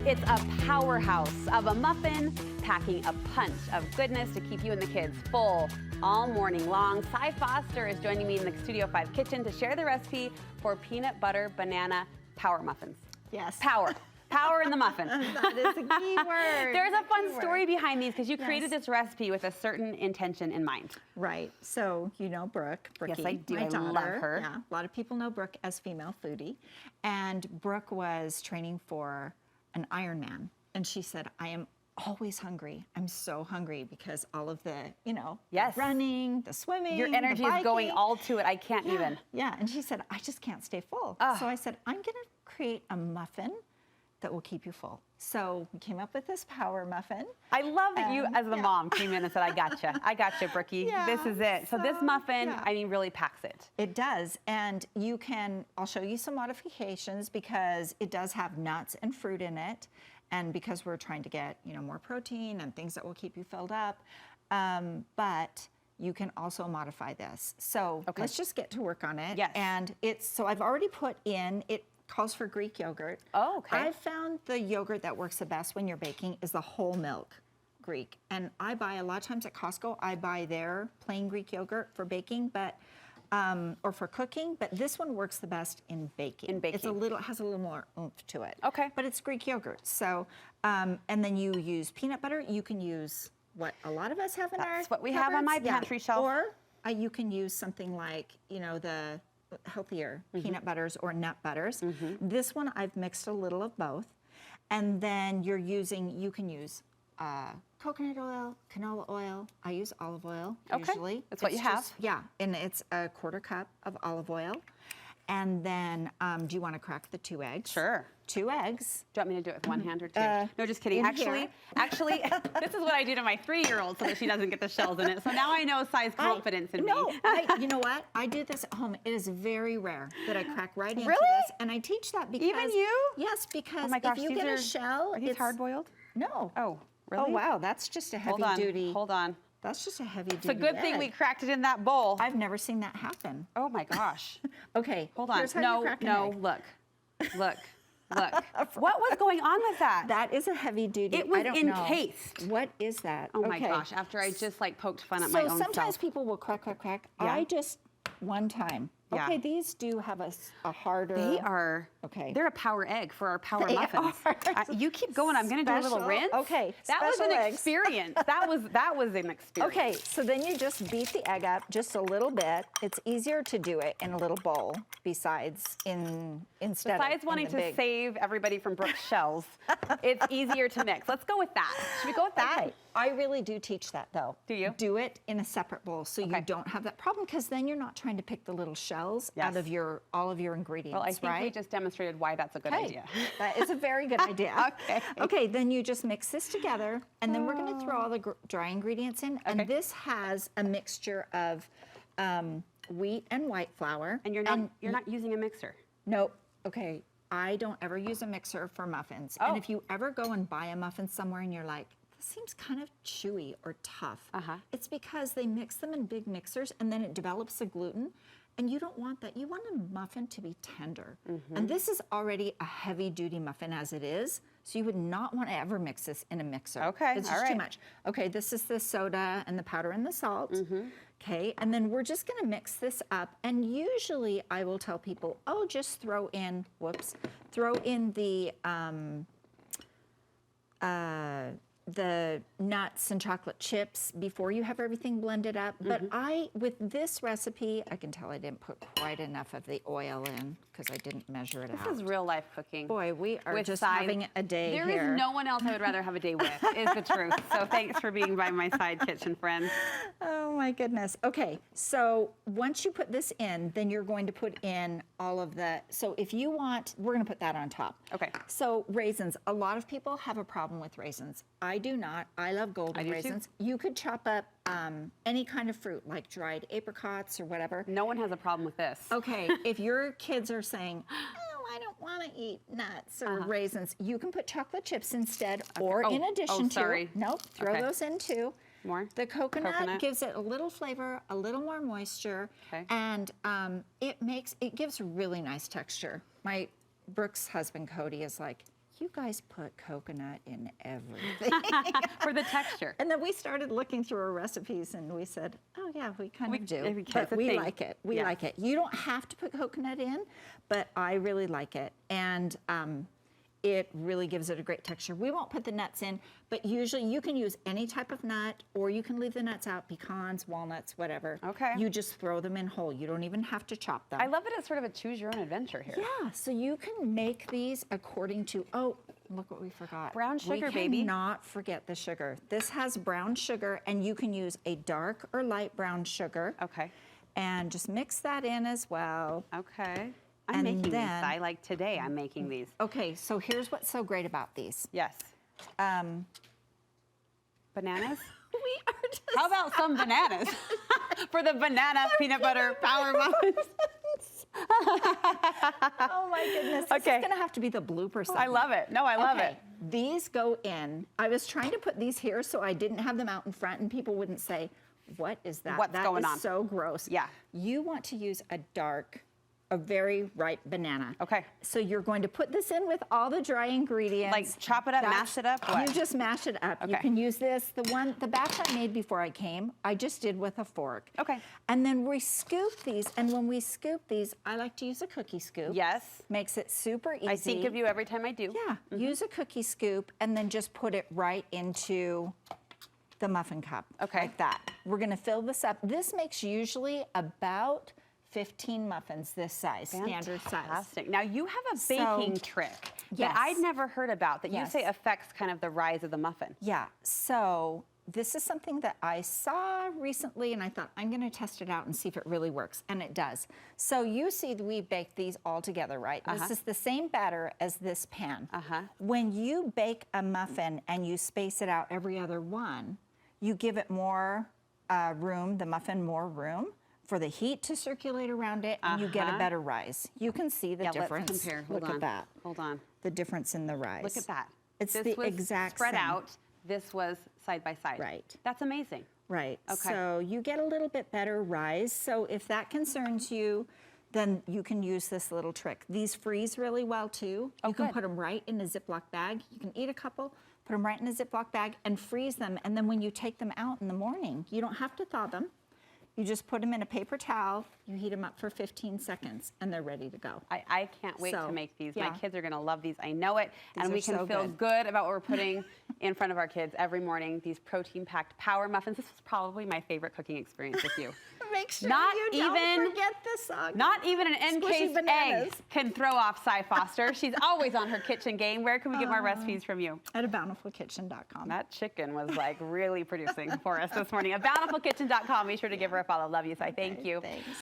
It's a powerhouse of a muffin, packing a punch of goodness to keep you and the kids full all morning long. Cy Foster is joining me in the Studio 5 kitchen to share the recipe for peanut butter banana power muffins. Yes. Power. Power in the muffin. That is a key word. There's a fun story behind these because you created this recipe with a certain intention in mind. Right. So you know Brooke. Brookie, yes, I do. My daughter. I love her. Yeah. A lot of people know Brooke as female foodie. And Brooke was training for an Ironman. And she said, I am always hungry. I'm so hungry because all of the, yes, running, the swimming, your energy is going all to it. I can't even. Yeah. And she said, I just can't stay full. So I said, I'm going to create a muffin that will keep you full. So we came up with this power muffin. I love that you, as the mom, came in and said, I gotcha. I gotcha, Brookie. Yeah, this is it. So this muffin, I mean, really packs it. It does. And you can, I'll show you some modifications because it does have nuts and fruit in it. And because we're trying to get, more protein and things that will keep you filled up. But you can also modify this. So let's just get to work on it. Yes. And so I've already put in, it calls for Greek yogurt. Oh, okay. I found the yogurt that works the best when you're baking is the whole milk Greek. And I buy, a lot of times at Costco, I buy their plain Greek yogurt for baking, but or for cooking, but this one works the best in baking. It's it has a little more oomph to it. Okay. But it's Greek yogurt. So, and then you use peanut butter. You can use what a lot of us have in our That's what we have on my pantry shelf. Or you can use something like, the healthier peanut butters or nut butters. This one I've mixed a little of both. And then you can use coconut oil, canola oil. I use olive oil usually. That's what you have. Yeah, and it's a 1/4 cup of olive oil. And then, do you want to crack the 2 eggs? Sure. 2 eggs. Do you want me to do it with one hand or two? No, just kidding. Actually, this is what I do to my 3-year-old so that she doesn't get the shells in it. So now I know Cy's confidence in me. You know what? I do this at home. It is very rare that I crack right into Really? this. And I teach that because... Even you? Yes, because oh my gosh, if you get a shell... Are these hard-boiled? No. Oh, really? Oh, wow. That's just a heavy duty... Hold on. That's just a heavy duty It's a good thing we cracked it in that bowl. I've never seen that happen. Oh my gosh. Okay. Hold on. Here's how you crack an egg. Look. What was going on with that? That is a heavy duty. It was I don't encased. know. What is that? Oh my gosh. After I just poked fun at my own self. So sometimes people will crack. Yeah. I just, one time. Yeah. Okay, these do have a harder... They are. Okay. They're a power egg for our power muffins. You keep going. I'm going to do a little rinse. Okay. That was an experience. That was an experience. Okay, so then you just beat the egg up just a little bit. It's easier to do it in a little bowl besides Besides wanting to save everybody from Brooke's shells, it's easier to mix. Let's go with that. Should we go with that? Okay. I really do teach that though. Do you? Do it in a separate bowl so you don't have that problem because then you're not trying to pick the little shells out of all of your ingredients, well, I think we just demonstrated why that's a good idea. That is a very good idea. Okay. Okay, then you just mix this together and then we're going to throw all the dry ingredients in. And this has a mixture of wheat and white flour. And you're not using a mixer? Nope. Okay. I don't ever use a mixer for muffins. And if you ever go and buy a muffin somewhere and you're like, this seems kind of chewy or tough, it's because they mix them in big mixers and then it develops the gluten. And you don't want that. You want a muffin to be tender. And this is already a heavy-duty muffin as it is, so you would not want to ever mix this in a mixer. Okay, it's just too much. Okay, this is the soda and the powder and the salt. Okay, and then we're just going to mix this up. And usually I will tell people, oh, just throw in the nuts and chocolate chips before you have everything blended up. But with this recipe, I can tell I didn't put quite enough of the oil in because I didn't measure it out. This is real life cooking. Boy, we are just having a day here. There is no one else I would rather have a day with, is the truth. So thanks for being by my side, kitchen friends. Oh my goodness. Okay, so once you put this in, then you're going to put in all of so if you want, we're going to put that on top. Okay. So raisins, a lot of people have a problem with raisins. I do not. I love golden raisins. Too. You could chop up any kind of fruit, like dried apricots or whatever. No one has a problem with this. Okay, if your kids are saying, oh, I don't want to eat nuts or raisins, you can put chocolate chips instead, or in addition to. Nope, throw those in too. More? The coconut gives it a little flavor, a little more moisture, and it gives really nice texture. My Brooke's husband, Cody, is like, you guys put coconut in everything. For the texture. And then we started looking through our recipes and we said, oh yeah, we kind of do. But we like it. We like it. You don't have to put coconut in, but I really like it. And it really gives it a great texture. We won't put the nuts in, but usually you can use any type of nut, or you can leave the nuts out, pecans, walnuts, whatever. Okay. You just throw them in whole. You don't even have to chop them. I love it as sort of a choose your own adventure here. Yeah, so you can make these according to, oh, look what we forgot. Brown sugar, baby. We cannot forget the sugar. This has brown sugar, and you can use a dark or light brown sugar. Okay. And just mix that in as well. Okay. I'm making these. I like today I'm making these. Okay, so here's what's so great about these. Yes. Bananas? We are just... How about some bananas for the banana peanut butter power muffins? Oh my goodness. This is going to have to be the blooper segment. I love it. No, I love it. These go in. I was trying to put these here so I didn't have them out in front and people wouldn't say, what is that? What's going on? That is so gross. Yeah. You want to use a very ripe banana. Okay. So you're going to put this in with all the dry ingredients. Like chop it up, mash it up? What? You just mash it up. Okay. You can use this. The batch I made before I came, I just did with a fork. Okay. And then we scoop these, and when we scoop these, I like to use a cookie scoop. Yes. Makes it super easy. I think of you every time I do. Yeah. Use a cookie scoop, and then just put it right into the muffin cup. Okay. Like that. We're going to fill this up. This makes usually about 15 muffins this size, standard size. Fantastic. Now you have a baking trick Yes. that I'd never heard about that you Yes. say affects kind of the rise of the muffin. Yeah, so this is something that I saw recently and I thought I'm gonna test it out and see if it really works, and it does. So you see we bake these all together, right? This is the same batter as this pan. When you bake a muffin and you space it out every other one, you give it more room, the muffin more room for the heat to circulate around it, and you get a better rise. You can see the difference. Let's compare. Look at that. Hold on. The difference in the rise. Look at that. It's this the was exact spread same. out. This was side by side. Right. That's amazing. Right. Okay. So you get a little bit better rise. So if that concerns you, then you can use this little trick. These freeze really well too. You can put them right in a Ziploc bag. You can eat a couple, put them right in a Ziploc bag and freeze them. And then when you take them out in the morning, you don't have to thaw them. You just put them in a paper towel, you heat them up for 15 seconds, and they're ready to go. I can't wait to make these. Yeah. My kids are gonna love these, I know it. And we can so feel good about what we're putting in front of our kids every morning, these protein-packed power muffins. This was probably my favorite cooking experience with you. Make sure Not you don't even- forget the song. Not even an encased bananas. egg can throw off Cy Foster. She's always on her kitchen game. Where can we get more recipes from you? At abountifulkitchen.com. That chicken was like really producing for us this morning. At bountifulkitchen.com. Be sure to give her a follow. Love you, Cy. Thank you. Thanks.